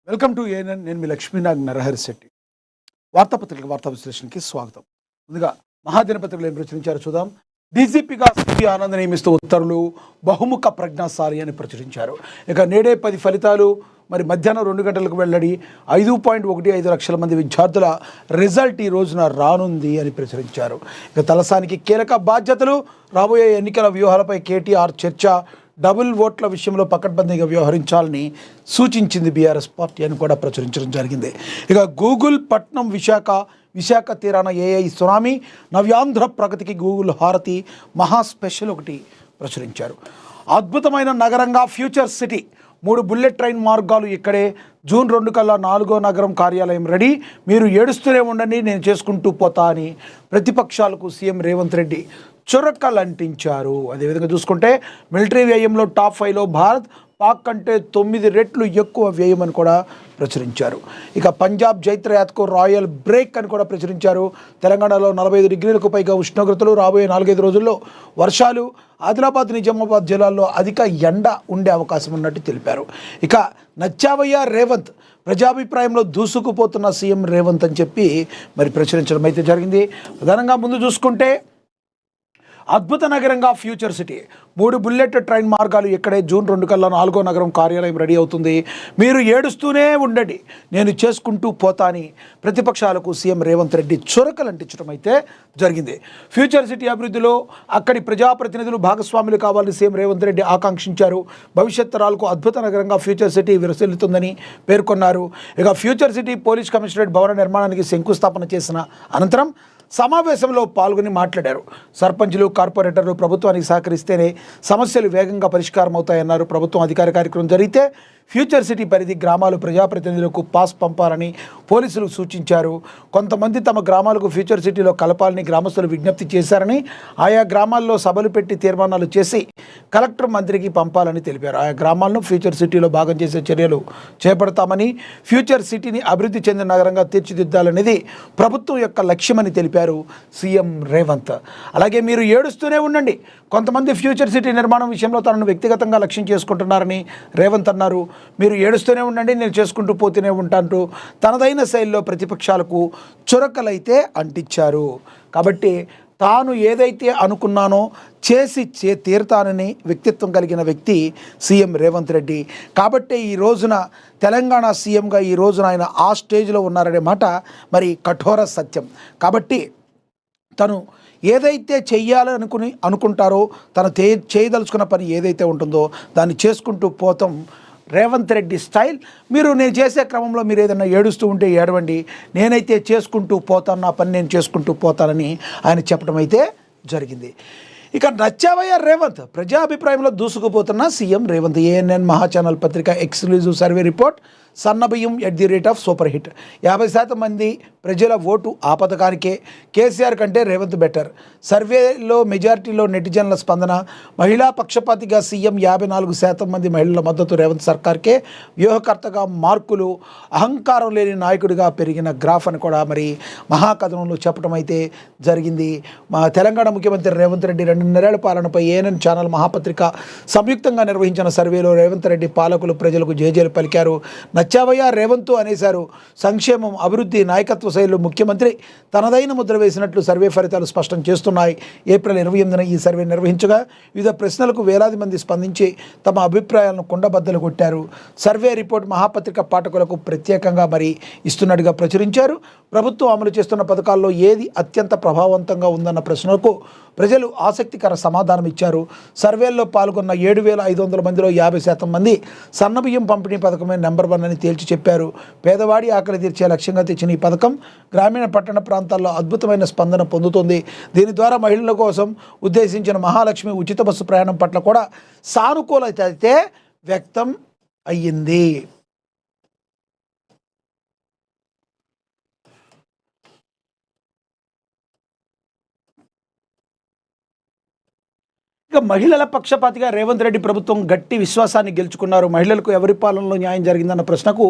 Welcome to ANN. నేను మీ లక్ష్మీనాగ్ నరహరి శెట్టి. వార్తాపత్రిక వార్తా విశ్లేషణకి స్వాగతం. ముందుగా మహాదినపత్రికలు ఏం ప్రచురించారో చూద్దాం. డీజీపీగా సిపి ఆనంద్ నియమిస్తూ ఉత్తర్వులు, బహుముఖ ప్రజ్ఞాశాలి అని ప్రచురించారు. ఇక నేడే 10 ఫలితాలు, మరి మధ్యాహ్నం 2 గంటలకు వెల్లడి. 5.15 లక్షల మంది విద్యార్థుల రిజల్ట్ ఈ రోజున రానుంది అని ప్రచురించారు. ఇక తలసానికి కీలక బాధ్యతలు, రాబోయే ఎన్నికల వ్యూహాలపై కేటీఆర్ చర్చ, డబుల్ ఓట్ల విషయంలో పకడ్బందీగా వ్యవహరించాలని సూచించింది బీఆర్ఎస్ పార్టీ అని కూడా ప్రచురించడం జరిగింది. ఇక గూగుల్ పట్నం విశాఖ తీరాన ఏఐ సునామీ, నవ్యాంధ్ర ప్రగతికి గూగుల్ హారతి, మహా స్పెషల్ ఒకటి ప్రచురించారు. అద్భుతమైన నగరంగా ఫ్యూచర్ సిటీ, 3 బుల్లెట్ ట్రైన్ మార్గాలు ఇక్కడే, జూన్ 2 కల్లా 4వ నగరం కార్యాలయం రెడీ, మీరు ఏడుస్తూనే ఉండండి నేను చేసుకుంటూ పోతా అని ప్రతిపక్షాలకు సీఎం రేవంత్ రెడ్డి చురకలంటించారు. అదేవిధంగా చూసుకుంటే మిలిటరీ వ్యయంలో టాప్ 5లో భారత్, పాక్ కంటే 9 రెట్లు ఎక్కువ వ్యయం అని కూడా ప్రచురించారు. ఇక పంజాబ్ జైత్రయాత్రకు రాయల్ బ్రేక్ అని కూడా ప్రచురించారు. తెలంగాణలో 45 డిగ్రీలకు పైగా ఉష్ణోగ్రతలు, రాబోయే 4-5 రోజుల్లో వర్షాలు, ఆదిలాబాద్ నిజామాబాద్ జిల్లాల్లో అధిక ఎండ ఉండే అవకాశం ఉన్నట్టు తెలిపారు. ఇక నచ్చావయ్య రేవంత్, ప్రజాభిప్రాయంలో దూసుకుపోతున్న సీఎం రేవంత్ అని చెప్పి మరి ప్రచురించడం అయితే జరిగింది. ప్రధానంగా ముందు చూసుకుంటే అద్భుత నగరంగా ఫ్యూచర్ సిటీ, 3 బుల్లెట్ ట్రైన్ మార్గాలు ఇక్కడే, జూన్ 2 కల్లా 4వ నగరం కార్యాలయం రెడీ అవుతుంది, మీరు ఏడుస్తూనే ఉండండి నేను చేసుకుంటూ పోతా అని ప్రతిపక్షాలకు సీఎం రేవంత్ రెడ్డి చురకలంటించడం అయితే జరిగింది. ఫ్యూచర్ సిటీ అభివృద్ధిలో అక్కడి ప్రజాప్రతినిధులు భాగస్వాములు కావాలని సీఎం రేవంత్ రెడ్డి ఆకాంక్షించారు. భవిష్యత్ తరాలకు అద్భుత నగరంగా ఫ్యూచర్ సిటీ విరసిల్లుతుందని పేర్కొన్నారు. ఇక ఫ్యూచర్ సిటీ పోలీస్ కమిషనరేట్ భవన నిర్మాణానికి శంకుస్థాపన చేసిన అనంతరం సమావేశంలో పాల్గొని మాట్లాడారు. సర్పంచులు, కార్పొరేటర్లు ప్రభుత్వానికి సహకరిస్తేనే సమస్యలు వేగంగా పరిష్కారం అవుతాయన్నారు. ప్రభుత్వం అధికార కార్యక్రమం జరిగితే ఫ్యూచర్ సిటీ పరిధి గ్రామాలు ప్రజాప్రతినిధులకు పాస్ పంపాలని పోలీసులు సూచించారు. కొంతమంది తమ గ్రామాలకు ఫ్యూచర్ సిటీలో కలపాలని గ్రామస్తులు విజ్ఞప్తి చేశారని, ఆయా గ్రామాల్లో సభలు పెట్టి తీర్మానాలు చేసి కలెక్టర్ మంత్రికి పంపాలని తెలిపారు. ఆయా గ్రామాలను ఫ్యూచర్ సిటీలో భాగం చేసే చర్యలు చేపడతామని, ఫ్యూచర్ సిటీని అభివృద్ధి చెందిన నగరంగా తీర్చిదిద్దాలనేది ప్రభుత్వం యొక్క లక్ష్యమని తెలిపారు సీఎం రేవంత్. అలాగే మీరు ఏడుస్తూనే ఉండండి, కొంతమంది ఫ్యూచర్ సిటీ నిర్మాణం విషయంలో తనను వ్యక్తిగతంగా లక్ష్యం చేసుకుంటున్నారని రేవంత్ అన్నారు. మీరు ఏడుస్తూనే ఉండండి నేను చేసుకుంటూ పోతూనే ఉంటాంటూ తనదైన శైలిలో ప్రతిపక్షాలకు చురకలైతే అంటించారు. కాబట్టి తాను ఏదైతే అనుకున్నానో చేసి తీరుతానని వ్యక్తిత్వం కలిగిన వ్యక్తి సీఎం రేవంత్ రెడ్డి. కాబట్టే ఈ రోజున తెలంగాణ సీఎంగా ఈ రోజున ఆయన ఆ స్టేజ్లో ఉన్నారనే మాట మరి కఠోర సత్యం. కాబట్టి తను ఏదైతే చెయ్యాలని అనుకుంటారో, తను చేయదలుచుకున్న పని ఏదైతే ఉంటుందో దాన్ని చేసుకుంటూ పోతాం రేవంత్ రెడ్డి స్టైల్. నేను చేసే క్రమంలో మీరు ఏదైనా ఏడుస్తూ ఉంటే ఏడవండి, నేనైతే చేసుకుంటూ పోతాను, నా పని నేను చేసుకుంటూ పోతానని ఆయన చెప్పడం అయితే జరిగింది. ఇక నచ్చావయ్య రేవంత్, ప్రజాభిప్రాయంలో దూసుకుపోతున్న సీఎం రేవంత్. ఏఎన్ఎన్ మహా ఛానల్ పత్రిక ఎక్స్క్లూజివ్ సర్వే రిపోర్ట్, సన్నబియ్యం @ సూపర్ హిట్. 50% మంది ప్రజల ఓటు ఆ పథకానికే, కేసీఆర్ కంటే రేవంత్ బెటర్. సర్వేలో మెజారిటీలో నెటిజన్ల స్పందన, మహిళా పక్షపాతిగా సీఎం, 54% మంది మహిళల మద్దతు రేవంత్ సర్కార్కే, వ్యూహకర్తగా మార్కులు, అహంకారం లేని నాయకుడిగా పెరిగిన గ్రాఫ్ అని కూడా మరి మహాకథనంలో చెప్పడం అయితే జరిగింది. తెలంగాణ ముఖ్యమంత్రి రేవంత్ రెడ్డి 2.5 పాలనపై ఏఎన్ఎన్ ఛానల్, మహాపత్రిక సంయుక్తంగా నిర్వహించిన సర్వేలో రేవంత్ రెడ్డి పాలకులు ప్రజలకు జేజేలు పలికారు. నచ్చావయ్య రేవంత్ అనేశారు. సంక్షేమం, అభివృద్ధి, నాయకత్వ శైలిలో ముఖ్యమంత్రి తనదైన ముద్ర వేసినట్లు సర్వే ఫలితాలు స్పష్టం చేస్తున్నాయి. ఏప్రిల్ 28న ఈ సర్వే నిర్వహించగా వివిధ ప్రశ్నలకు వేలాది మంది స్పందించి తమ అభిప్రాయాలను కుండబద్దలు కొట్టారు. సర్వే రిపోర్ట్ మహాపత్రిక పాఠకులకు ప్రత్యేకంగా మరి ఇస్తున్నట్టుగా ప్రచురించారు. ప్రభుత్వం అమలు చేస్తున్న పథకాల్లో ఏది అత్యంత ప్రభావవంతంగా ఉందన్న ప్రశ్నలకు ప్రజలు ఆసక్తికర సమాధానం ఇచ్చారు. సర్వేల్లో పాల్గొన్న 7,500 మందిలో 50% మంది సన్నబియ్యం పంపిణీ పథకమే నెంబర్ 1 అని తేల్చి చెప్పారు. పేదవాడి ఆకలి తీర్చే లక్ష్యంగా తెచ్చిన ఈ పథకం గ్రామీణ పట్టణ ప్రాంతాల్లో అద్భుతమైన స్పందన పొందుతుంది. దీని ద్వారా మహిళల కోసం ఉద్దేశించిన మహాలక్ష్మి ఉచిత బస్సు ప్రయాణం పట్ల కూడా సానుకూలత అయితే వ్యక్తం అయ్యింది. ఇక మహిళల పక్షపాతిగా రేవంత్ రెడ్డి ప్రభుత్వం గట్టి విశ్వాసాన్ని గెలుచుకున్నారు. మహిళలకు ఎవరి పాలనలో న్యాయం జరిగిందన్న ప్రశ్నకు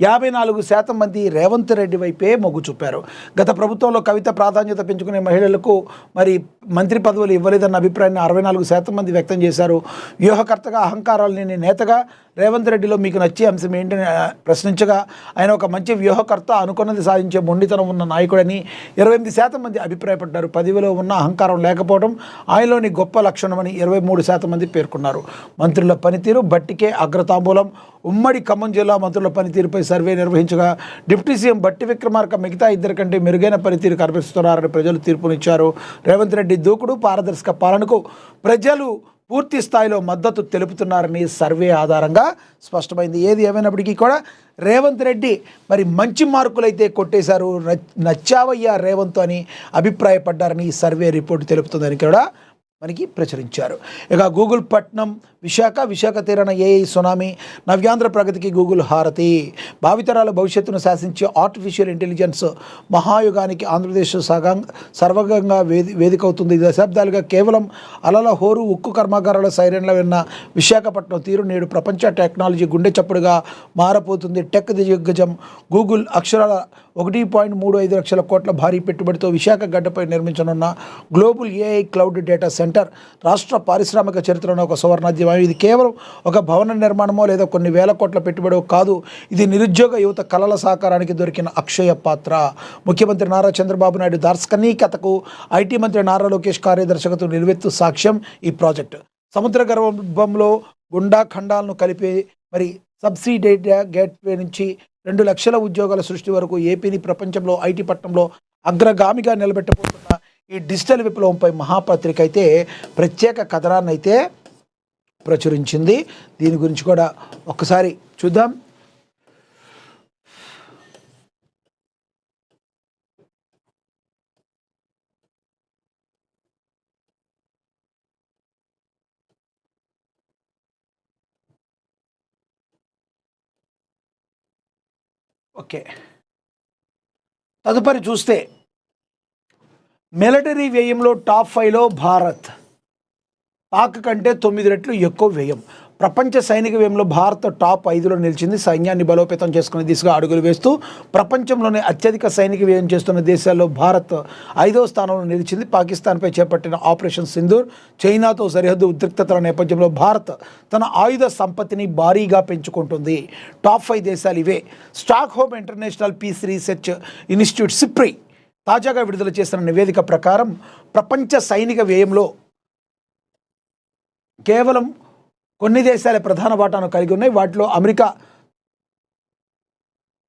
54% మంది రేవంత్ రెడ్డి వైపే మొగ్గు చూపారు. గత ప్రభుత్వంలో కవిత ప్రాధాన్యత పెంచుకునే మహిళలకు మరి మంత్రి పదవులు ఇవ్వలేదన్న అభిప్రాయాన్ని 64% మంది వ్యక్తం చేశారు. వ్యూహకర్తగా, అహంకారాలు లేని నేతగా రేవంత్ రెడ్డిలో మీకు నచ్చే అంశం ఏంటని ప్రశ్నించగా ఆయన ఒక మంచి వ్యూహకర్త, అనుకున్నది సాధించే మొండితనం ఉన్న నాయకుడని 28% మంది అభిప్రాయపడ్డారు. పదవిలో ఉన్న అహంకారం లేకపోవడం ఆయనలోని గొప్ప లక్షణమని 23% మంది పేర్కొన్నారు. మంత్రుల పనితీరు బట్టికే అగ్రతాంబూలం. ఉమ్మడి ఖమ్మం జిల్లా మంత్రుల పనితీరుపై సర్వే నిర్వహించగా డిప్యూటీ సీఎం బట్టి విక్రమార్క మిగతా ఇద్దరి కంటే మెరుగైన పనితీరు కనిపిస్తున్నారని ప్రజలు తీర్పునిచ్చారు. రేవంత్ రెడ్డి దూకుడు, పారదర్శక పాలనకు ప్రజలు పూర్తి స్థాయిలో మద్దతు తెలుపుతున్నారని సర్వే ఆధారంగా స్పష్టమైంది. ఏది ఏమైనప్పటికీ కూడా రేవంత్ రెడ్డి మరి మంచి మార్కులైతే కొట్టేశారు. నచ్చావయ్యా రేవంత్ అని అభిప్రాయపడ్డారని ఈ సర్వే రిపోర్టు తెలుపుతుందని కూడా మనకి ప్రచురించారు. ఇక గూగుల్ పట్నం విశాఖ తీరాన ఏఐ సునామీ, నవ్యాంధ్ర ప్రగతికి గూగుల్ హారతి. భావితరాల భవిష్యత్తును శాసించే ఆర్టిఫిషియల్ ఇంటెలిజెన్స్ మహాయుగానికి ఆంధ్రప్రదేశ్ సర్వగంగా వేదిక అవుతుంది. దశాబ్దాలుగా కేవలం అలల హోరు, ఉక్కు కర్మాగారాల సైరన్ల విన్న విశాఖపట్నం తీరు నేడు ప్రపంచ టెక్నాలజీ గుండె చప్పుడుగా మారపోతుంది. టెక్ దిగ్గజం గూగుల్ అక్షరాల 1.35 లక్షల కోట్ల భారీ పెట్టుబడితో విశాఖ గడ్డపై నిర్మించనున్న global AI cloud data centre రాష్ట్ర పారిశ్రామిక చరిత్రలో ఒక సువర్ణాధ్యాయం. ఇది కేవలం ఒక భవన నిర్మాణమో లేదా కొన్ని వేల కోట్ల పెట్టుబడో కాదు. ఇది నిరుద్యోగ యువత కళల సహకారానికి దొరికిన అక్షయ పాత్ర. ముఖ్యమంత్రి నారా చంద్రబాబు నాయుడు దార్శనికతకు ఐటీ మంత్రి నారా లోకేష్ కార్యదర్శకత్వం నిలువెత్తు సాక్ష్యం ఈ ప్రాజెక్టు. సముద్ర గర్భంలో గుండా ఖండాలను కలిపే మరి సబ్సీ డేటా గేట్వే నుంచి 2 లక్షల ఉద్యోగాల సృష్టి వరకు ఏపీని ప్రపంచంలో ఐటీ పట్టణంలో అగ్రగామిగా నిలబెట్టబోతున్న ఈ డిజిటల్ విప్లవంపై మహాపత్రిక అయితే ప్రత్యేక కథనాన్ని అయితే ప్రచురించింది. దీని గురించి కూడా ఒక్కసారి చూద్దాం. ఓకే, తదుపరి చూస్తే మిలిటరీ వ్యయంలో టాప్ 5లో భారత్. పాక్ కంటే 9 రెట్లు ఎక్కువ వ్యయం. ప్రపంచ సైనిక వ్యయంలో భారత్ టాప్ 5లో నిలిచింది. సైన్యాన్ని బలోపేతం చేసుకునే దిశగా అడుగులు వేస్తూ ప్రపంచంలోనే అత్యధిక సైనిక వ్యయం చేస్తున్న దేశాల్లో భారత్ 5వ స్థానంలో నిలిచింది. పాకిస్తాన్పై చేపట్టిన ఆపరేషన్ సింధూర్, చైనాతో సరిహద్దు ఉద్రిక్తతల నేపథ్యంలో భారత్ తన ఆయుధ సంపత్తిని భారీగా పెంచుకుంటుంది. టాప్ 5 దేశాలు ఇవే. Stockholm international peace research institute SIPRI తాజాగా విడుదల చేసిన నివేదిక ప్రకారం ప్రపంచ సైనిక వ్యయంలో కేవలం కొన్ని దేశాలే ప్రధాన వాటాను కలిగి ఉన్నాయి. వాటిలో అమెరికా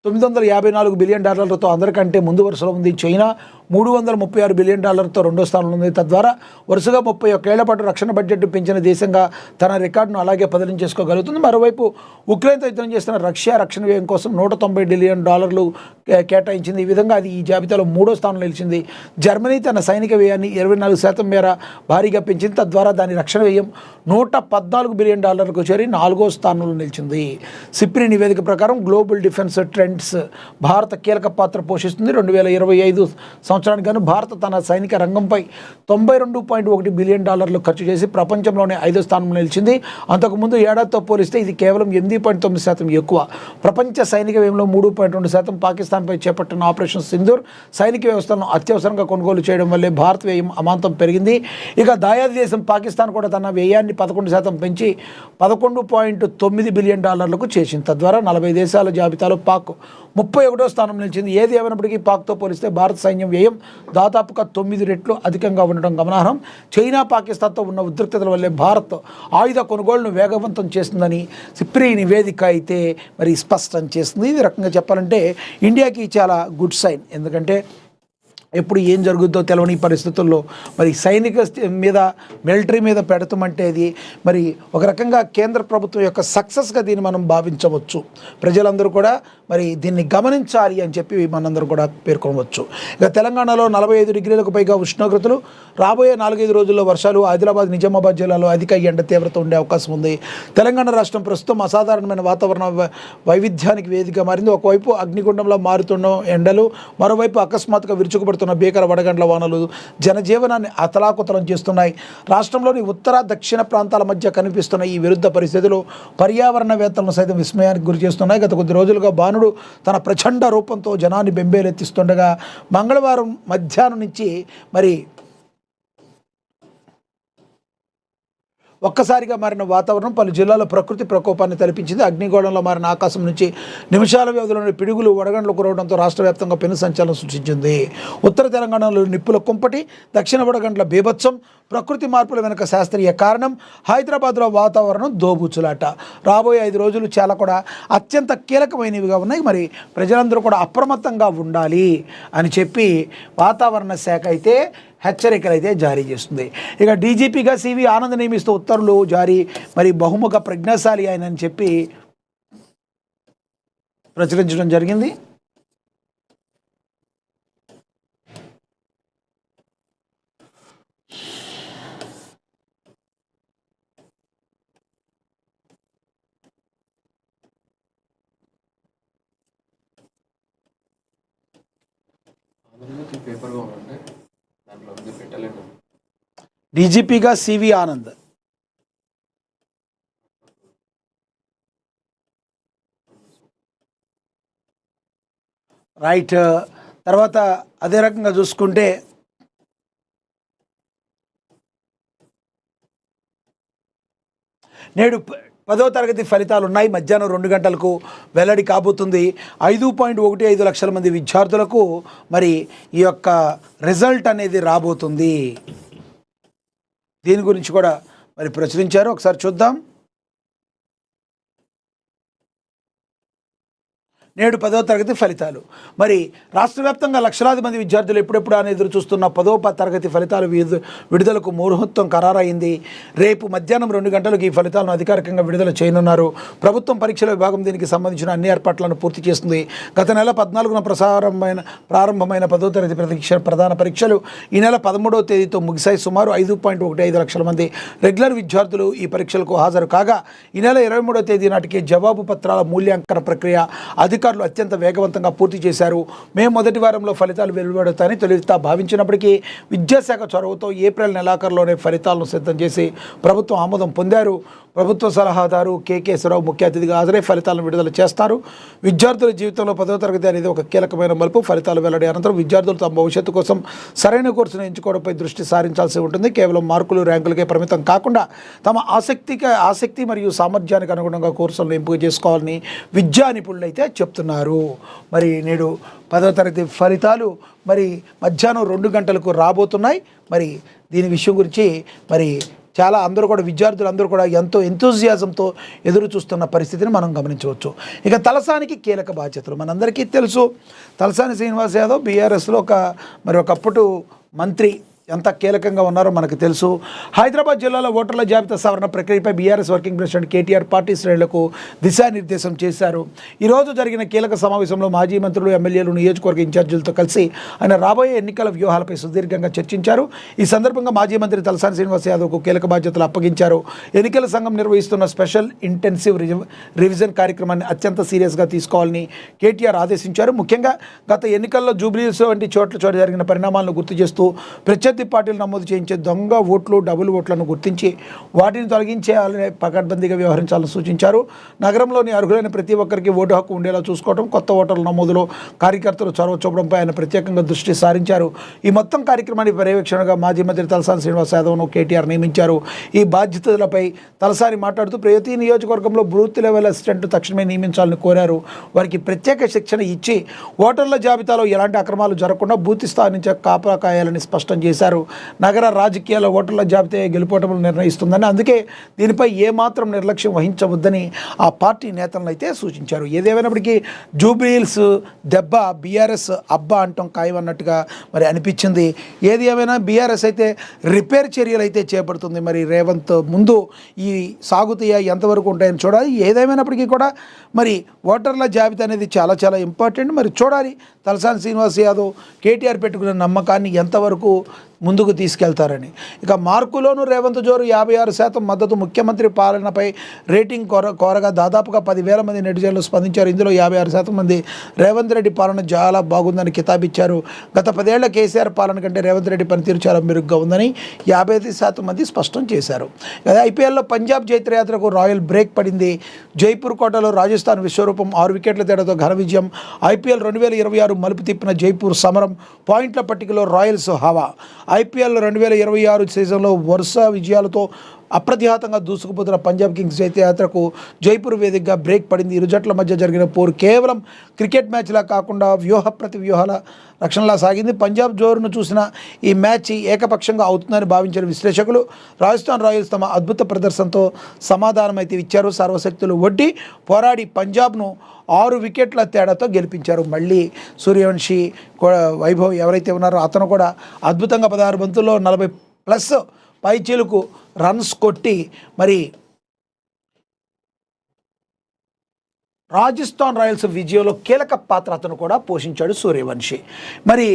$954 బిలియన్ అందరికంటే ముందు వరుసలో ఉంది. చైనా $336 బిలియన్ రెండో స్థానంలో ఉంది. తద్వారా వరుసగా 31 ఏళ్ల పాటు రక్షణ బడ్జెట్ పెంచిన దేశంగా తన రికార్డును అలాగే బదిలీ చేసుకోగలుగుతుంది. మరోవైపు ఉక్రెయిన్తో యుద్ధం చేస్తున్న రష్యా రక్షణ వ్యయం కోసం $190 బిలియన్ కేటాయించింది. ఈ విధంగా అది ఈ జాబితాలో 3వ స్థానంలో నిలిచింది. జర్మనీ తన సైనిక వ్యయాన్ని 24% మేర భారీగా పెంచింది. తద్వారా దాని రక్షణ వ్యయం $114 బిలియన్ చేరి 4వ స్థానంలో నిలిచింది. సిప్రి నివేదిక ప్రకారం గ్లోబల్ డిఫెన్స్ ట్రెండ్స్ భారత కీలక పాత్ర పోషిస్తుంది. 2025 సంవత్సరానికి గాను భారత్ తన సైనిక రంగంపై $92.1 బిలియన్ ఖర్చు చేసి ప్రపంచంలోనే 5వ స్థానంలో నిలిచింది. అంతకుముందు ఏడాదితో పోలిస్తే ఇది కేవలం 8.9% ఎక్కువ. ప్రపంచ సైనిక వ్యయంలో 3.2%. పాకిస్తాన్పై చేపట్టిన ఆపరేషన్ సింధూర్ సైనిక వ్యవస్థలను అత్యవసరంగా కొనుగోలు చేయడం వల్లే భారత్ వ్యయం అమాంతం పెరిగింది. ఇక దాయాది దేశం పాకిస్తాన్ కూడా తన వ్యయాన్ని 11% పెంచి $11.9 బిలియన్ చేసింది. తద్వారా 40 దేశాల జాబితాలో పాక్ 31వ స్థానం నిలిచింది. ఏది ఏమైనప్పటికీ పాక్తో పోలిస్తే భారత సైన్యం వ్యయం దాదాపుగా 9 రెట్లు అధికంగా ఉండడం గమనార్హం. చైనా పాకిస్తాన్తో ఉన్న ఉద్రిక్తతల వల్లే భారత్ ఆయుధ కొనుగోలును వేగవంతం చేస్తుందని సిప్రి నివేదిక అయితే మరి స్పష్టం చేస్తుంది. ఈ రకంగా చెప్పాలంటే ఇండియాకి చాలా గుడ్ సైన్. ఎందుకంటే ఎప్పుడు ఏం జరుగుద్దో తెలియని పరిస్థితుల్లో మరి సైనిక మీద మిలిటరీ మీద పెడతామంటే అది మరి ఒక రకంగా కేంద్ర ప్రభుత్వం యొక్క సక్సెస్గా దీన్ని మనం భావించవచ్చు. ప్రజలందరూ కూడా మరి దీన్ని గమనించాలి అని చెప్పి మనందరం కూడా పేర్కొనవచ్చు. ఇక తెలంగాణలో 45 డిగ్రీలకు పైగా ఉష్ణోగ్రతలు, రాబోయే 4-5 రోజుల్లో వర్షాలు. ఆదిలాబాద్, నిజామాబాద్ జిల్లాలో అధిక ఎండ తీవ్రత ఉండే అవకాశం ఉంది. తెలంగాణ రాష్ట్రం ప్రస్తుతం అసాధారణమైన వాతావరణ వైవిధ్యానికి వేదిక మారింది. ఒకవైపు అగ్నిగుండంలో మారుతున్న ఎండలు, మరోవైపు అకస్మాత్తుగా విరుచుకుపడుతున్న భీకర వడగండ్ల వానలు జనజీవనాన్ని అతలాకుతలం చేస్తున్నాయి. రాష్ట్రంలోని ఉత్తర దక్షిణ ప్రాంతాల మధ్య కనిపిస్తున్న ఈ విరుద్ధ పరిస్థితులు పర్యావరణవేత్తలను సైతం విస్మయానికి గురి చేస్తున్నాయి. గత కొద్ది రోజులుగా బాణుడు తన ప్రచండ రూపంతో జనాన్ని బెంబేలెత్తిస్తుండగా మంగళవారం మధ్యాహ్నం నుంచి మరి ఒక్కసారిగా మారిన వాతావరణం పలు జిల్లాల్లో ప్రకృతి ప్రకోపాన్ని తలపించింది. అగ్నిగోళంలో మారిన ఆకాశం నుంచి నిమిషాల వ్యవధిలోని పిడుగులు వడగండ్లు కురవడంతో రాష్ట్ర వ్యాప్తంగా పెను సంచలనం సృష్టించింది. ఉత్తర తెలంగాణలో నిప్పుల కుంపటి, దక్షిణ వడగండ్ల బీభత్సం, ప్రకృతి మార్పుల వెనుక శాస్త్రీయ కారణం, హైదరాబాద్లో వాతావరణం దోబూచులాట. రాబోయే 5 రోజులు చాలా కూడా అత్యంత కీలకమైనవిగా ఉన్నాయి. మరి ప్రజలందరూ కూడా అప్రమత్తంగా ఉండాలి అని చెప్పి వాతావరణ శాఖ అయితే హెచ్చరికలు అయితే జారీ చేస్తుంది. ఇక డీజీపీగా సివి ఆనంద్ నియమిస్తూ ఉత్తర్వులు జారీ. మరి బహుముఖ ప్రజ్ఞాశాలి ఆయన అని చెప్పి ప్రచురించడం జరిగింది. డీజీపీగా సివి ఆనంద్. రైట్. తర్వాత అదే రకంగా చూసుకుంటే నేడు 10వ తరగతి ఫలితాలు ఉన్నాయి. మధ్యాహ్నం 2 గంటలకు వెల్లడి కాబోతుంది. 5.15 లక్షల మంది విద్యార్థులకు మరి ఈ యొక్క రిజల్ట్ అనేది రాబోతుంది. దీని గురించి కూడా మరి ప్రచురించారు. ఒకసారి చూద్దాం. నేడు 10వ తరగతి ఫలితాలు. మరి రాష్ట్ర వ్యాప్తంగా లక్షలాది మంది విద్యార్థులు ఎప్పుడెప్పుడు అని ఎదురు చూస్తున్న 10వ తరగతి ఫలితాలు విడుదలకు ముహూర్తం ఖరారైంది. రేపు మధ్యాహ్నం 2 గంటలకు ఈ ఫలితాలను అధికారికంగా విడుదల చేయనున్నారు. ప్రభుత్వం పరీక్షల విభాగం దీనికి సంబంధించిన అన్ని ఏర్పాట్లను పూర్తి చేస్తుంది. గత నెల 14న ప్రారంభమైన 10వ తరగతి ప్రధాన పరీక్షలు ఈ నెల 13వ తేదీతో ముగిశాయి. సుమారు 5.15 లక్షల మంది రెగ్యులర్ విద్యార్థులు ఈ పరీక్షలకు హాజరు కాగా ఈ నెల 23వ తేదీ నాటికి జవాబు పత్రాల మూల్యాంకన ప్రక్రియ అధికారులు అత్యంత వేగవంతంగా పూర్తి చేశారు. మే మొదటి వారంలో ఫలితాలు వెలువడతాయని తొలుత భావించినప్పటికీ విద్యాశాఖ చొరవతో ఏప్రిల్ నెలాఖరులోనే ఫలితాలను సిద్ధం చేసి ప్రభుత్వం ఆమోదం పొందారు. ప్రభుత్వ సలహాదారు కేకేశ్వరరావు ముఖ్య అతిథిగా హాజరై ఫలితాలను విడుదల చేస్తారు. విద్యార్థుల జీవితంలో 10వ తరగతి అనేది ఒక కీలకమైన మలుపు. ఫలితాలు వెల్లడి అనంతరం విద్యార్థులు తమ భవిష్యత్తు కోసం సరైన కోర్సును ఎంచుకోవడంపై దృష్టి సారించాల్సి ఉంటుంది. కేవలం మార్కులు, ర్యాంకులకే పరిమితం కాకుండా తమ ఆసక్తి మరియు సామర్థ్యానికి అనుగుణంగా కోర్సులను ఎంపిక చేసుకోవాలని విద్యా నిపుణులు అయితే చెప్తున్నారు. మరి నేడు 10వ తరగతి ఫలితాలు మరి మధ్యాహ్నం 2 గంటలకు రాబోతున్నాయి. మరి దీని విషయం గురించి మరి చాలా అందరూ కూడా విద్యార్థులందరూ కూడా ఎంతో ఎంతూజియాజంతో ఎదురు చూస్తున్న పరిస్థితిని మనం గమనించవచ్చు. ఇక తలసానికి కీలక బాధ్యతలు మనందరికీ తెలుసు. తలసాని శ్రీనివాస్ యాదవ్ బీఆర్ఎస్లో ఒకప్పుడు మంత్రి ఎంత కీలకంగా ఉన్నారో మనకు తెలుసు. హైదరాబాద్ జిల్లాలో ఓటర్ల జాబితా సవరణ ప్రక్రియపై BRS working president KTR party శ్రేణులకు దిశానిర్దేశం చేశారు. ఈరోజు జరిగిన కీలక సమావేశంలో మాజీ మంత్రులు, ఎమ్మెల్యేలు, నియోజకవర్గ ఇన్ఛార్జీలతో కలిసి ఆయన రాబోయే ఎన్నికల వ్యూహాలపై సుదీర్ఘంగా చర్చించారు. ఈ సందర్భంగా మాజీ మంత్రి తలసాని శ్రీనివాస్ యాదవ్కు కీలక బాధ్యతలు అప్పగించారు. ఎన్నికల సంఘం నిర్వహిస్తున్న స్పెషల్ ఇంటెన్సివ్ రివిజన్ కార్యక్రమాన్ని అత్యంత సీరియస్గా తీసుకోవాలని కేటీఆర్ ఆదేశించారు. ముఖ్యంగా గత ఎన్నికల్లో జూబ్లీహిల్స్ వంటి చోట్ల జరిగిన పరిణామాలను గుర్తు చేస్తూ ప్రత్యర్థి పార్టీలు నమోదు చేయించే దొంగ ఓట్లు, డబుల్ ఓట్లను గుర్తించి వాటిని తొలగించేయాలని పకడ్బందీగా వ్యవహరించాలని సూచించారు. నగరంలోని అర్హులైన ప్రతి ఒక్కరికి ఓటు హక్కు ఉండేలా చూసుకోవడం, కొత్త ఓటర్ల నమోదులో కార్యకర్తలు చొరవ చూపడంపై ఆయన ప్రత్యేకంగా దృష్టి సారించారు. ఈ మొత్తం కార్యక్రమాన్ని పర్యవేక్షణగా మాజీ మంత్రి తలసాని శ్రీనివాస్ యాదవ్ను కేటీఆర్ నియమించారు. ఈ బాధ్యతలపై తలసాని మాట్లాడుతూ ప్రతి నియోజకవర్గంలో బూత్ లెవెల్ అసిస్టెంట్ తక్షణమే నియమించాలని కోరారు. వారికి ప్రత్యేక శిక్షణ ఇచ్చి ఓటర్ల జాబితాలో ఎలాంటి అక్రమాలు జరగకుండా బూత్ స్థాయి నుంచి కాపలా కాయాలని స్పష్టం చేశారు. నగర రాజకీయాల ఓటర్ల జాబితా గెలుపోవటం నిర్ణయిస్తుందని, అందుకే దీనిపై ఏమాత్రం నిర్లక్ష్యం వహించవద్దని ఆ పార్టీ నేతలను అయితే సూచించారు. ఏదేమైనప్పటికీ జూబ్లీహిల్స్ దెబ్బ బీఆర్ఎస్ అబ్బా అంటాం ఖాయమన్నట్టుగా మరి అనిపించింది. ఏది ఏమైనా బీఆర్ఎస్ అయితే రిపేర్ చర్యలు అయితే చేపడుతుంది. మరి రేవంత్ ముందు ఈ సాగుతాయా, ఎంతవరకు ఉంటాయని చూడాలి. ఏదేమైనప్పటికీ కూడా మరి ఓటర్ల జాబితా అనేది చాలా చాలా ఇంపార్టెంట్. మరి చూడాలి తలసాని శ్రీనివాస్ యాదవ్ కేటీఆర్ పెట్టుకున్న నమ్మకాన్ని ఎంతవరకు ముందుకు తీసుకెళ్తారని. ఇక మార్కులోనూ రేవంత్ జోరు 56% మద్దతు. ముఖ్యమంత్రి పాలనపై రేటింగ్ కోరగా దాదాపుగా 10,000 మంది నెటిజన్లు స్పందించారు. ఇందులో 56% మంది రేవంత్ రెడ్డి పాలన చాలా బాగుందని కితాబిచ్చారు. గత 10 ఏళ్ల కేసీఆర్ పాలన కంటే రేవంత్ రెడ్డి పనితీరు చాలా మెరుగ్గా ఉందని 55% మంది స్పష్టం చేశారు. ఐపీఎల్లో పంజాబ్ జైత్రయాత్రకు రాయల్ బ్రేక్ పడింది. జైపూర్ కోటలో రాజస్థాన్ విశ్వరూపం 6 వికెట్ల తేడాతో ఘన విజయం. ఐపీఎల్ 2026 మలుపు తిప్పిన జైపూర్ సమరం. పాయింట్ల పట్టికలో రాయల్స్ హవా. ఐపీఎల్ 2026 సీజన్లో వరుస విజయాలతో అప్రతిహాతంగా దూసుకుపోతున్న పంజాబ్ కింగ్స్ జైత్రయాత్రకు జైపూర్ వేదికగా బ్రేక్ పడింది. ఇరు జట్ల మధ్య జరిగిన పోరు కేవలం క్రికెట్ మ్యాచ్లా కాకుండా వ్యూహ ప్రతి వ్యూహాల రక్షణలా సాగింది. పంజాబ్ జోరును చూసిన ఈ మ్యాచ్ ఏకపక్షంగా అవుతుందని భావించిన విశ్లేషకులు రాజస్థాన్ రాయల్స్ తమ అద్భుత ప్రదర్శనతో సమాధానమైతే ఇచ్చారు. సర్వశక్తులు ఒడ్డి పోరాడి పంజాబ్ను 6 వికెట్ల తేడాతో గెలిపించారు. మళ్ళీ సూర్యవంశీ వైభవ్ ఎవరైతే ఉన్నారో అతను కూడా అద్భుతంగా 16 బంతుల్లో 40+ పైచీలకు రన్స్ కొట్టి మరి రాజస్థాన్ రాయల్స్ విజయంలో కీలక పాత్ర అతను కూడా పోషించాడు సూర్యవంశీ. మరి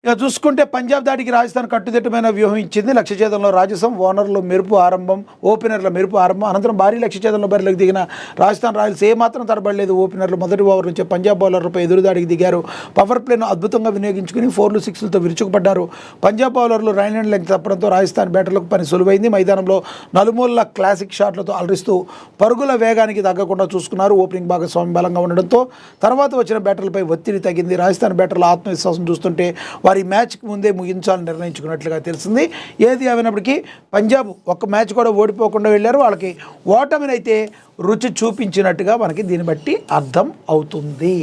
ఇక చూసుకుంటే పంజాబ్ దాడికి రాజస్థాన్ కట్టుదిట్టమైన వ్యూహం ఇచ్చింది. లక్ష్యఛేదంలో రాజస్థాన్ ఓపెనర్ల మెరుపు ఆరంభం అనంతరం భారీ లక్ష్యఛేదంలో బరిలోకి దిగిన రాజస్థాన్ రాయల్స్ ఏమాత్రం తరబడలేదు. ఓపెనర్లు మొదటి ఓవర్ నుంచే పంజాబ్ బౌలర్లపై ఎదురుదాడికి దిగారు. పవర్ ప్లేను అద్భుతంగా వినియోగించుకుని 4లు 6లతో విరుచుకుపడ్డారు. పంజాబ్ బౌలర్లు రైన్ లెంగ్ తప్పడంతో రాజస్థాన్ బ్యాటర్లకు పని సులువైంది. మైదానంలో నలుమూలల క్లాసిక్ షాట్లతో అలరిస్తూ పరుగుల వేగానికి తగ్గకుండా చూసుకున్నారు. ఓపెనింగ్ భాగస్వామ్యం బలంగా ఉండడంతో తర్వాత వచ్చిన బ్యాటర్లపై ఒత్తిడి తగ్గింది. రాజస్థాన్ బ్యాటర్ల ఆత్మవిశ్వాసం చూస్తుంటే వారి మ్యాచ్కి ముందే ముగించాలని నిర్ణయించుకున్నట్లుగా తెలిసింది. ఏది ఏమైనప్పటికీ పంజాబ్ ఒక్క మ్యాచ్ కూడా ఓడిపోకుండా వెళ్ళారు. వాళ్ళకి ఓటమినైతే రుచి చూపించినట్టుగా మనకి దీన్ని బట్టి అర్థం అవుతుంది.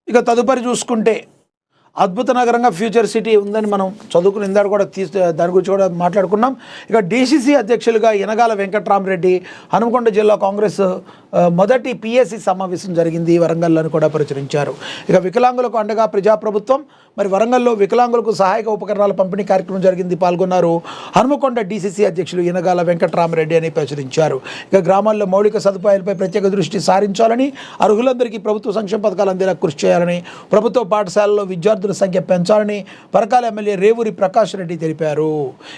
ఇక తదుపరి చూసుకుంటే అద్భుత నగరంగా ఫ్యూచర్ సిటీ ఉందని మనం చదువుకుని ఇందాక కూడా దాని గురించి కూడా మాట్లాడుకున్నాం. ఇక డీసీసీ అధ్యక్షులుగా యనగాల వెంకట్రామరెడ్డి హనుమకొండ జిల్లా కాంగ్రెస్ మొదటి పిఎస్సి సమావేశం జరిగింది. వరంగల్లోని కూడా ప్రచురించారు. ఇక వికలాంగులకు అండగా ప్రజాప్రభుత్వం మరి వరంగల్లో వికలాంగులకు సహాయక ఉపకరణాల పంపిణీ కార్యక్రమం జరిగింది. పాల్గొన్నారు హనుమకొండ డీసీసీ అధ్యక్షులు యనగాల వెంకట్రామరెడ్డి అని ప్రచురించారు. ఇక గ్రామాల్లో మౌలిక సదుపాయాలపై ప్రత్యేక దృష్టి సారించాలని, అర్హులందరికీ ప్రభుత్వ సంక్షేమ పథకాలు అందేలా కృషి చేయాలని, ప్రభుత్వ పాఠశాలల్లో విద్యార్థుల సంఖ్య పెంచాలని పరకాల ఎమ్మెల్యే రేవూరి ప్రకాష్ రెడ్డి తెలిపారు.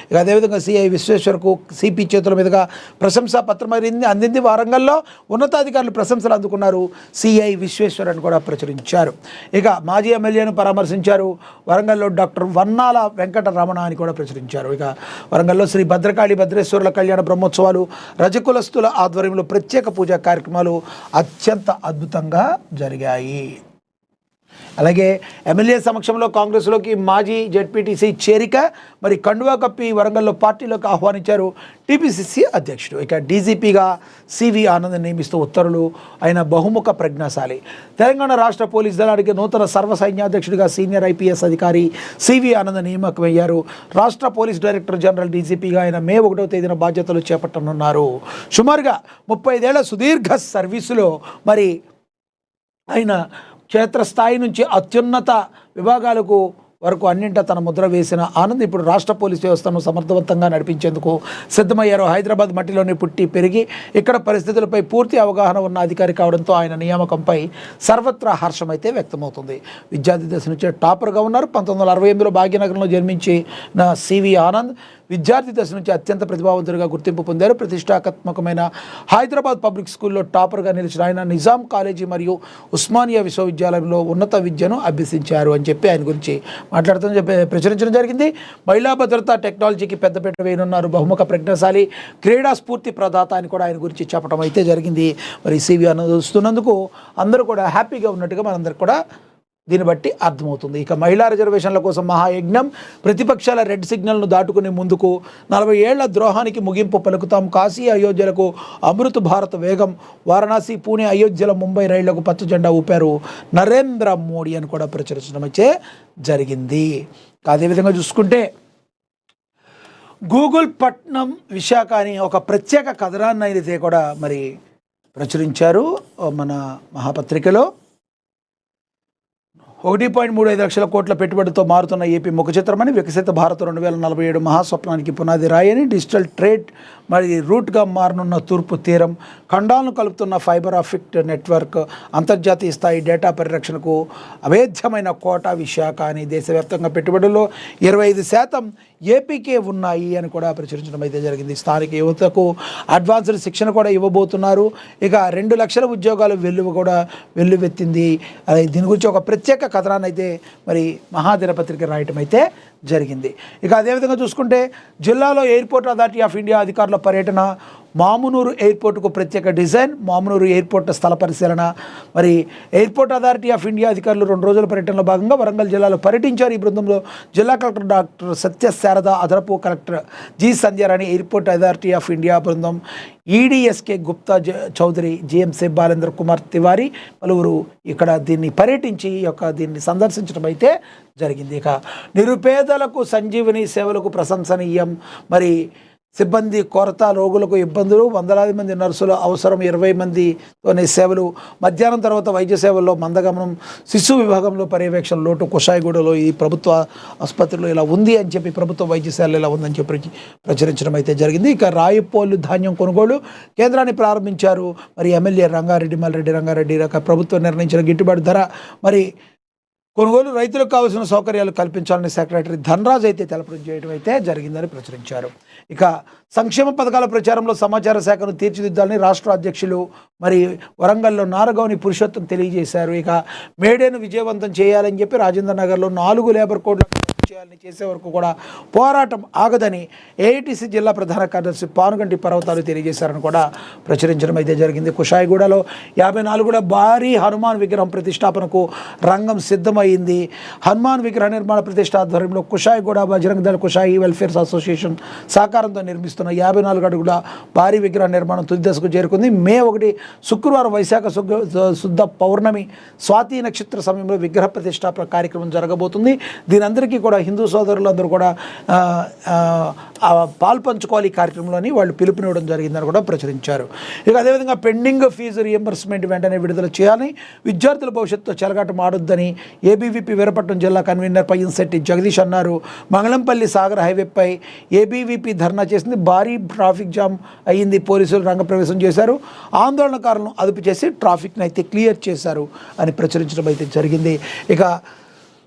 ఇక అదేవిధంగా సిఐ విశ్వేశ్వర్కు సిపి చేతుల మీదుగా ప్రశంసా పత్రం అందింది. వరంగల్లో ఉన్నతాధికారులు ప్రశంసలు అందుకున్నారు. సిఐ విశ్వేశ్వర్ అని కూడా ప్రచురించారు. ఇక మాజీ ఎమ్మెల్యేను పరామర్శించారు. వరంగల్లో డాక్టర్ వన్నాల వెంకటరమణ అని కూడా ప్రచురించారు. ఇక వరంగల్లో శ్రీ భద్రకాళి భద్రేశ్వరుల కళ్యాణ బ్రహ్మోత్సవాలు రజకులస్తుల ఆధ్వర్యంలో ప్రత్యేక పూజా కార్యక్రమాలు అత్యంత అద్భుతంగా జరిగాయి. అలాగే ఎమ్మెల్యే సమక్షంలో కాంగ్రెస్లోకి మాజీ జెడ్పీటీసీ చేరిక మరి కండువా కప్పి వరంగల్లో పార్టీలోకి ఆహ్వానించారు టీపీసీసీ అధ్యక్షుడు. ఇక డీజీపీగా సివి ఆనంద్ నియమిస్తూ ఉత్తర్వులు. ఆయన బహుముఖ ప్రజ్ఞాశాలి. తెలంగాణ రాష్ట్ర పోలీస్ దళానికి నూతన సర్వసైన్యాధ్యక్షుడిగా సీనియర్ ఐపీఎస్ అధికారి సివి ఆనంద్ నియామకమయ్యారు. రాష్ట్ర పోలీస్ డైరెక్టర్ జనరల్ డీజీపీగా ఆయన మే 1వ తేదీన బాధ్యతలు చేపట్టనున్నారు. సుమారుగా 35 ఏళ్ల సుదీర్ఘ సర్వీసులో మరి ఆయన క్షేత్రస్థాయి నుంచి అత్యున్నత విభాగాలకు వరకు అన్నింటా తన ముద్ర వేసిన ఆనంద్ ఇప్పుడు రాష్ట్ర పోలీస్ వ్యవస్థను సమర్థవంతంగా నడిపించేందుకు సిద్ధమయ్యారు. హైదరాబాద్ మట్టిలోనే పుట్టి పెరిగి ఇక్కడ పరిస్థితులపై పూర్తి అవగాహన ఉన్న అధికారి కావడంతో ఆయన నియామకంపై సర్వత్రా హర్షం అయితే వ్యక్తమవుతుంది. విద్యార్థి దశ నుంచే టాపర్గా ఉన్నారు. 1968లో భాగ్యనగరంలో జన్మించిన సివి ఆనంద్ విద్యార్థి దశ నుంచి అత్యంత ప్రతిభావంతుడిగా గుర్తింపు పొందారు. ప్రతిష్టాత్మకమైన హైదరాబాద్ పబ్లిక్ స్కూల్లో టాపర్గా నిలిచిన ఆయన నిజాం కాలేజీ మరియు ఉస్మానియా విశ్వవిద్యాలయంలో ఉన్నత విద్యను అభ్యసించారు అని చెప్పి ఆయన గురించి మాట్లాడుతూ ప్రచురించడం జరిగింది. మహిళా భద్రత టెక్నాలజీకి పెద్దపీట వేయనున్నారు. బహుముఖ ప్రజ్ఞాశాలి, క్రీడా స్ఫూర్తి ప్రదాత అని కూడా ఆయన గురించి చెప్పడం అయితే జరిగింది. మరి సివి ఆనంద్ వస్తున్నందుకు అందరూ కూడా హ్యాపీగా ఉన్నట్టుగా మనందరికి కూడా దీన్ని బట్టి అర్థమవుతుంది. ఇక మహిళా రిజర్వేషన్ల కోసం మహాయజ్ఞం. ప్రతిపక్షాల రెడ్ సిగ్నల్ను దాటుకుని ముందుకు 40 ఏళ్ల ద్రోహానికి ముగింపు పలుకుతాం. కాశీ అయోధ్యలకు అమృత భారత్ వేగం. వారణాసి పూణే అయోధ్యల ముంబై రైళ్లకు పచ్చ జెండా ఊపారు నరేంద్ర మోడీ అని కూడా ప్రచురించడం అయితే జరిగింది. అదేవిధంగా చూసుకుంటే గూగుల్ పట్నం విశాఖ అని ఒక ప్రత్యేక కథనాన్ని అయితే కూడా మరి ప్రచురించారు మన మహాపత్రికలో. 1.35 లక్షల కోట్ల పెట్టుబడితో మారుతున్న ఏపీ ముఖ చిత్రమని, వికసిత భారత్ 2047 మహాస్వప్నానికి పునాది రాయని, డిజిటల్ ట్రేడ్ మరి రూట్గా మారనున్న తూర్పు తీరం, ఖండాలను కలుపుతున్న ఫైబర్ ఆప్టిక్ నెట్వర్క్, అంతర్జాతీయ స్థాయి డేటా పరిరక్షణకు అభేద్యమైన కోట విశాఖ అని దేశవ్యాప్తంగా పెట్టుబడుల్లో 25% ఏపీకే ఉన్నాయి అని కూడా ప్రచురించడం అయితే జరిగింది. స్థానిక యువతకు అడ్వాన్స్డ్ శిక్షణ కూడా ఇవ్వబోతున్నారు. ఇక 2 లక్షల ఉద్యోగాలు వెల్లువెత్తింది. దీని గురించి ఒక ప్రత్యేక కథనాన్ని అయితే మరి మహాదినపత్రిక రాయటం అయితే జరిగింది. ఇక అదేవిధంగా చూసుకుంటే జిల్లాలో ఎయిర్పోర్ట్ అథారిటీ ఆఫ్ ఇండియా అధికారుల పర్యటన, మామునూరు ఎయిర్పోర్టుకు ప్రత్యేక డిజైన్, మామునూరు ఎయిర్పోర్ట్ స్థల పరిశీలన. మరి ఎయిర్పోర్ట్ అథారిటీ ఆఫ్ ఇండియా అధికారులు 2 రోజుల పర్యటనలో భాగంగా వరంగల్ జిల్లాలో పర్యటించారు. ఈ బృందంలో జిల్లా కలెక్టర్ డాక్టర్ సత్యశారద, అదనపు collector G Sandhyarani, airport authority of India బృందం ఈడీఎస్కే గుప్తా చౌదరి, జిఎంసీ బాలేంద్ర కుమార్ తివారీ పలువురు ఇక్కడ దీన్ని పర్యటించి దీన్ని సందర్శించడం అయితే జరిగింది. ఇక నిరుపేదలకు సంజీవని సేవలకు ప్రశంసనీయం. మరి సిబ్బంది కొరత, రోగులకు ఇబ్బందులు, వందలాది మంది నర్సులు అవసరం, 20 మందితోనే సేవలు, మధ్యాహ్నం తర్వాత వైద్య సేవల్లో మందగమనం, శిశు విభాగంలో పర్యవేక్షణ లోటు, కుషాయిగూడలో ఈ ప్రభుత్వ ఆసుపత్రిలో ఇలా ఉంది అని చెప్పి, ప్రభుత్వ వైద్యశాలలో ఇలా ఉందని చెప్పి ప్రచురించడం అయితే జరిగింది. ఇక రాయపోలు ధాన్యం కొనుగోలు కేంద్రాన్ని ప్రారంభించారు. మరి ఎమ్మెల్యే మల్రెడ్డి రంగారెడ్డి ప్రభుత్వం నిర్ణయించిన గిట్టుబాటు ధర మరి కొనుగోలు, రైతులకు కావాల్సిన సౌకర్యాలు కల్పించాలని సెక్రటరీ ధనరాజ్ అయితే తెలపడం చేయడం అయితే జరిగిందని ప్రచురించారు. ఇక సంక్షేమ పథకాల ప్రచారంలో సమాచార శాఖను తీర్చిదిద్దాలని రాష్ట్ర అధ్యక్షులు మరి వరంగల్లో నారగౌని పురుషోత్తం తెలియజేశారు. ఇక మేడేను విజయవంతం చేయాలని చెప్పి రాజేంద్ర నగర్లో 4 లేబర్ కోడ్ల చేయాలని చేసే వరకు కూడా పోరాటం ఆగదని ఏఐటీసీ జిల్లా ప్రధాన కార్యదర్శి పానుగంటి పర్వతాలు తెలియజేశారని కూడా ప్రచురించడం అయితే జరిగింది. కుషాయిగూడలో 54 భారీ హనుమాన్ విగ్రహం ప్రతిష్టాపనకు రంగం సిద్ధమైంది. హనుమాన్ విగ్రహ నిర్మాణ ప్రతిష్ట ఆధ్వర్యంలో కుషాయిగూడ బజరంగ దళ కుషాయి వెల్ఫేర్ అసోసియేషన్ సహకారంతో నిర్మిస్తున్న 54 అడుగుల భారీ విగ్రహ నిర్మాణం తుది దశకు చేరుకుంది. మే 1 శుక్రవారం వైశాఖ శుద్ధ పౌర్ణమి స్వాతి నక్షత్ర సమయంలో విగ్రహ ప్రతిష్టాపన కార్యక్రమం జరగబోతుంది. దీనందరికీ కూడా హిందూ సోదరులందరూ కూడా పాల్పంచుకోవాలి ఈ కార్యక్రమంలోని వాళ్ళు పిలుపునివ్వడం జరిగిందని కూడా ప్రచురించారు. ఇక అదేవిధంగా పెండింగ్ ఫీజు రియంబర్స్మెంట్ వెంటనే విడుదల చేయాలని, విద్యార్థుల భవిష్యత్తుతో చెలగాటం ఆడొద్దని ఏబీవీపీ వీరపట్నం జిల్లా కన్వీనర్ పయ్యంశెట్టి జగదీష్ అన్నారు. మంగళంపల్లి సాగర్ హైవేపై ఏబీవీపీ ధర్నా చేసింది. భారీ ట్రాఫిక్ జామ్ అయ్యింది. పోలీసులు రంగప్రవేశం చేశారు. ఆందోళనకారులను అదుపు చేసి ట్రాఫిక్ని అయితే క్లియర్ చేశారు అని ప్రచురించడం అయితే జరిగింది. ఇక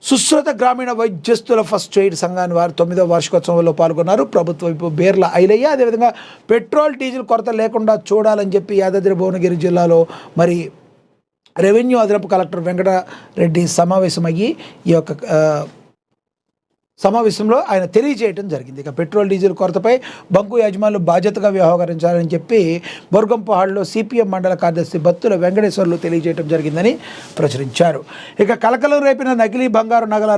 సుశ్రుత గ్రామీణ వైద్యస్తుల ఫస్ట్ ఎయిడ్ సంఘాన్ని వారు 9వ వార్షికోత్సవంలో పాల్గొన్నారు. ప్రభుత్వ వైపు బేర్ల ఐలయ్య, అదేవిధంగా పెట్రోల్ డీజిల్ కొరత లేకుండా చూడాలని చెప్పి యాదాద్రి భువనగిరి జిల్లాలో మరి రెవెన్యూ అదనపు కలెక్టర్ వెంకటరెడ్డి సమావేశమయ్యి ఈ యొక్క సమావేశంలో ఆయన తెలియజేయడం జరిగింది. ఇక పెట్రోల్ డీజిల్ కొరతపై బంకు యాజమాన్యులు బాధ్యతగా వ్యవహరించాలని చెప్పి బొర్గంపహాడ్లో సిపిఎం మండల కార్యదర్శి బత్తుల వెంకటేశ్వర్లు తెలియజేయడం జరిగిందని ప్రచురించారు. ఇక కలకలం రేపిన నకిలీ బంగారు నగల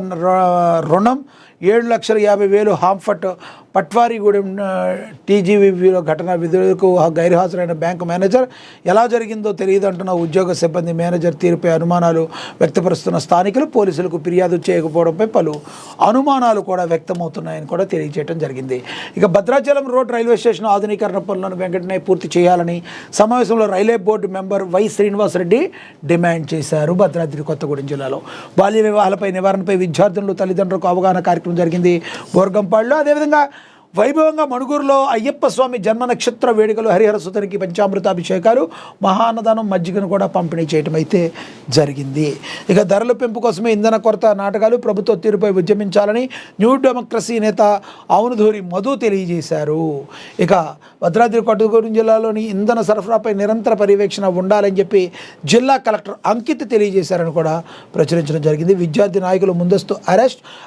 రుణం 7,50,000 హాంఫట్ పట్వారీగూడెం టీజీవీలో ఘటన, విధులకు గైర్హాజరైన బ్యాంకు మేనేజర్ ఎలా జరిగిందో తెలియదు అంటున్న ఉద్యోగ సిబ్బంది మేనేజర్ తీరుపై అనుమానాలు వ్యక్తపరుస్తున్న స్థానికులు పోలీసులకు ఫిర్యాదు చేయకపోవడంపై పలు అనుమానాలు కూడా వ్యక్తమవుతున్నాయని కూడా తెలియజేయడం జరిగింది. ఇక భద్రాచలం రోడ్ రైల్వే స్టేషన్ ఆధునీకరణ పనులను వెంటనే పూర్తి చేయాలని సమావేశంలో railway board member Y Srinivasa Reddy demand చేశారు. భద్రాద్రి కొత్తగూడెం జిల్లాలో బాల్య వివాహాలపై నివారణపై విద్యార్థులు తల్లిదండ్రులకు అవగాహన కార్యక్రమం జరిగింది బోర్గంపాడులో. అదేవిధంగా వైభవంగా మణుగూరులో అయ్యప్ప స్వామి జన్మ నక్షత్ర వేడుకలు, హరిహర సుతనికి పంచామృతాభిషేకాలు, మహాన్నదానం, మజ్జిగను కూడా పంపిణీ చేయడం అయితే జరిగింది. ఇక ధరల పెంపు కోసమే ఇంధన కొరత నాటకాలు, ప్రభుత్వ తీరుపై ఉద్యమించాలని న్యూ డెమోక్రసీ నేత ఆవునధూరి మధు తెలియజేశారు. ఇక భద్రాద్రి కొత్తగూడెం జిల్లాలోని ఇంధన సరఫరాపై నిరంతర పర్యవేక్షణ ఉండాలని చెప్పి జిల్లా కలెక్టర్ అంకిత్ తెలియజేశారని కూడా ప్రచురించడం జరిగింది. విద్యార్థి నాయకులు ముందస్తు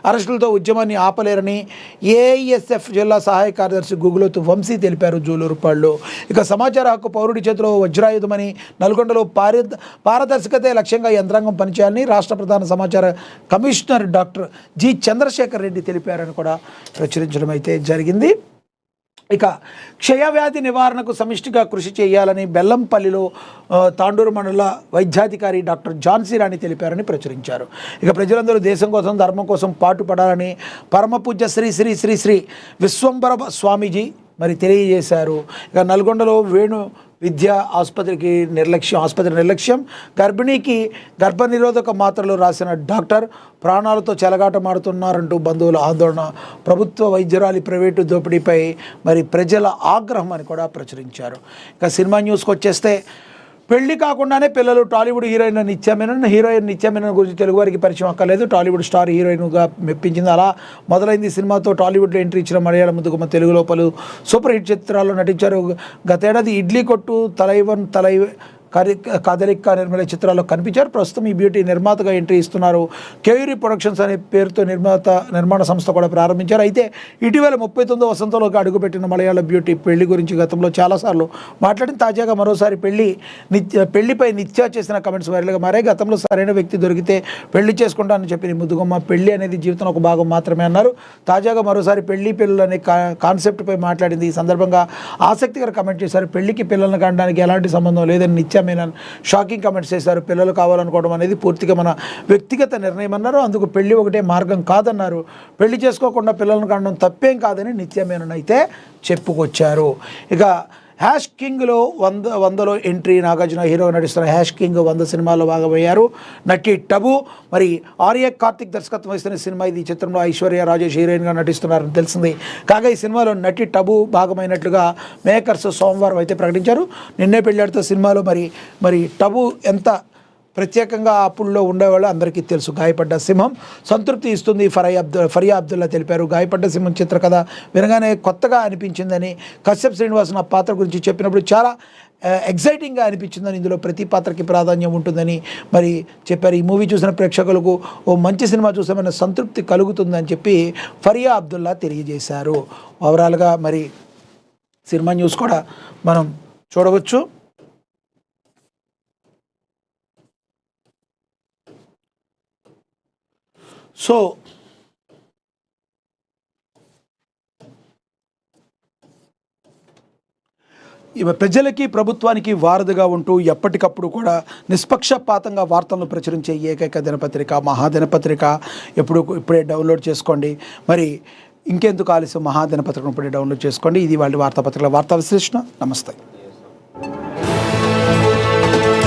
అరెస్టులతో ఉద్యమాన్ని ఆపలేరని ఏఐఎస్ఎఫ్ జిల్లా సహాయ కార్యదర్శి గుగులోతు వంశీ తెలిపారు జూలూరుపాడులో. ఇక సమాచార హక్కు పౌరుడి చేతిలో వజ్రాయుధమని, నల్గొండలో పారదర్శకతే లక్ష్యంగా యంత్రాంగం పనిచేయాలని రాష్ట్ర ప్రధాన సమాచార commissioner doctor G Chandrashekar Reddy తెలిపారని కూడా ప్రచురించడం అయితే జరిగింది. ఇక క్షయవ్యాధి నివారణకు సమిష్టిగా కృషి చేయాలని బెల్లంపల్లిలో తాండూరు మండల వైద్యాధికారి డాక్టర్ ఝాన్సీ రాణి తెలిపారని ప్రచురించారు. ఇక ప్రజలందరూ దేశం కోసం, ధర్మం కోసం పాటుపడాలని పరమపూజ్య శ్రీ శ్రీ శ్రీ శ్రీ విశ్వంబర స్వామీజీ మరి తెలియజేశారు. ఇక నల్గొండలో వేణు విద్యా ఆసుపత్రి నిర్లక్ష్యం, గర్భిణీకి గర్భనిరోధక మాత్రలు రాసిన డాక్టర్ ప్రాణాలతో చెలగాటమాడుతున్నారంటూ బంధువుల ఆందోళన, ప్రభుత్వ వైద్యురాలి ప్రైవేటు దోపిడీపై మరి ప్రజల ఆగ్రహం అని కూడా ప్రచురించారు. ఇక సినిమా న్యూస్కి వచ్చేస్తే పెళ్లి కాకుండానే పిల్లలు టాలీవుడ్ హీరోయిన్ నిత్యమేనన్ గురించి తెలుగు వారికి పరిచయం అక్కర్లేదు. టాలీవుడ్ స్టార్ హీరోయిన్గా మెప్పించింది. అలా మొదలైంది సినిమాతో టాలీవుడ్లో ఎంట్రీ ఇచ్చిన మలయాళం ముద్దుగుమ్మ తెలుగులో పలు సూపర్ హిట్ చిత్రాల్లో నటించారు. గతేడాది ఇడ్లీ కొట్టు, కాదలిక్క నిర్మల చిత్రాల్లో కనిపించారు. ప్రస్తుతం ఈ బ్యూటీ నిర్మాతగా ఎంట్రీ ఇస్తున్నారు. కేయూరి ప్రొడక్షన్స్ అనే పేరుతో నిర్మాణ సంస్థ కూడా ప్రారంభించారు. అయితే ఇటీవల 39వ వసంతంలోకి అడుగుపెట్టిన మలయాళ బ్యూటీ పెళ్లి గురించి గతంలో చాలాసార్లు మాట్లాడింది. తాజాగా మరోసారి పెళ్లిపై నిత్యా చేసిన కమెంట్స్ వైరల్గా మారాయి. గతంలో సరైన వ్యక్తి దొరికితే పెళ్లి చేసుకుంటానని చెప్పిన ముద్దుగమ్మ పెళ్లి అనేది జీవితం ఒక భాగం మాత్రమే అన్నారు. తాజాగా మరోసారి పిల్లలు అనే కాన్సెప్ట్పై మాట్లాడింది. ఈ సందర్భంగా ఆసక్తికర కమెంట్ చేశారు. పెళ్లికి పిల్లలను కనడానికి ఎలాంటి సంబంధం లేదని నిత్యా మీనన్ షాకింగ్ కమెంట్స్ చేశారు. పిల్లలు కావాలనుకోవడం అనేది పూర్తిగా మన వ్యక్తిగత నిర్ణయం అన్నారు. అందుకు పెళ్లి ఒకటే మార్గం కాదన్నారు. పెళ్లి చేసుకోకుండా పిల్లలను కనడం తప్పేం కాదని నిత్యా మీనన్ అయితే చెప్పుకొచ్చారు. ఇక హ్యాష్ కింగ్లో 100లో ఎంట్రీ. నాగార్జున హీరోగా నటిస్తున్న హ్యాష్ కింగ్ 100 సినిమాల్లో భాగమయ్యారు. నటి టబు మరి ఆర్య కార్తిక్ దర్శకత్వం వహిస్తున్న సినిమా ఇది. ఈ చిత్రంలో ఐశ్వర్య రాజేష్ హీరోయిన్గా నటిస్తున్నారని తెలిసింది. కాగా ఈ సినిమాలో నటి టబు భాగమైనట్లుగా మేకర్స్ సోమవారం అయితే ప్రకటించారు. నిన్నే పెళ్ళాడుతో సినిమాలో మరి టబు ఎంత ప్రత్యేకంగా అప్పుల్లో ఉండేవాళ్ళు అందరికీ తెలుసు. గాయపడ్డ సింహం సంతృప్తి ఇస్తుంది ఫరియా అబ్దుల్లా తెలిపారు. గాయపడ్డ సింహం చిత్రకథ వినగానే కొత్తగా అనిపించిందని, కశ్యప్ శ్రీనివాసన్ ఆ పాత్ర గురించి చెప్పినప్పుడు చాలా ఎగ్జైటింగ్గా అనిపించిందని, ఇందులో ప్రతి పాత్రకి ప్రాధాన్యం ఉంటుందని మరి చెప్పారు. ఈ మూవీ చూసిన ప్రేక్షకులకు ఓ మంచి సినిమా చూసామన్న సంతృప్తి కలుగుతుందని చెప్పి ఫరియా అబ్దుల్లా తెలియజేశారు. ఓవరాల్గా మరి సినిమా న్యూస్ కూడా మనం చూడవచ్చు. సో ప్రజలకి ప్రభుత్వానికి వారధిగా ఉంటూ ఎప్పటికప్పుడు కూడా నిష్పక్షపాతంగా వార్తలను ప్రచురించే ఏకైక దినపత్రిక మహాదినపత్రిక. ఇప్పుడే డౌన్లోడ్ చేసుకోండి. మరి ఇంకెందుకు ఆలస్యం, మహాదినపత్రికను ఇప్పుడే డౌన్లోడ్ చేసుకోండి. ఇది వాళ్ళ వార్తా విశ్లేషణ. నమస్తే.